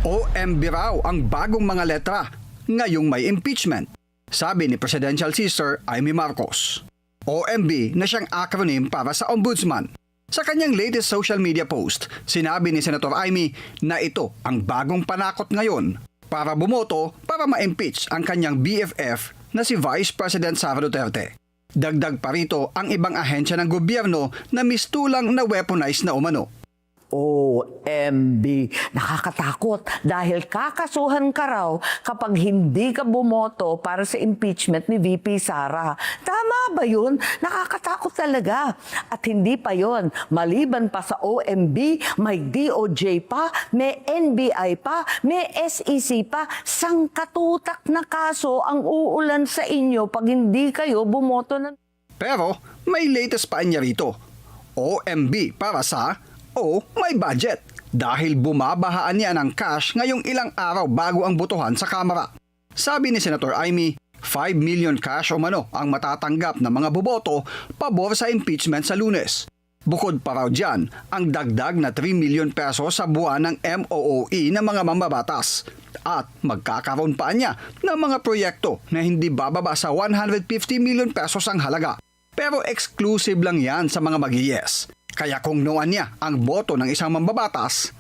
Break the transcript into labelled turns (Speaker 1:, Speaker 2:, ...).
Speaker 1: OMB raw ang bagong mga letra ngayong may impeachment, sabi ni Presidential Sister Amy Marcos. OMB na siyang acronym para sa Ombudsman. Sa kanyang latest social media post, sinabi ni Senator Amy na ito ang bagong panakot ngayon para bumoto para ma-impeach ang kanyang BFF na si Vice President Sara Duterte. Dagdag pa rito ang ibang ahensya ng gobyerno na mistulang na weaponized na umano.
Speaker 2: OMB, nakakatakot dahil kakasuhan ka raw kapag hindi ka bumoto para sa impeachment ni VP Sara. Tama ba yun? Nakakatakot talaga. At hindi pa yun. Maliban pa sa OMB, may DOJ pa, may NBI pa, may SEC pa. Sangkatutak na kaso ang uulan sa inyo pag hindi kayo bumoto ng...
Speaker 1: Pero may latest pa niya rito. OMB para sa may budget dahil bumabahaan niya ng cash ngayong ilang araw bago ang botohan sa Kamara. Sabi ni Senator Amy, 5 million cash o mano ang matatanggap ng mga boboto pabor sa impeachment sa Lunes. Bukod pa raw dyan ang dagdag na 3 million pesos sa buwan ng MOOE ng mga mambabatas. At magkakaroon pa niya ng mga proyekto na hindi bababa sa 150 million pesos ang halaga. Pero exclusive lang yan sa mga mag-yes. Kaya kung nuan niya ang boto ng isang mambabatas,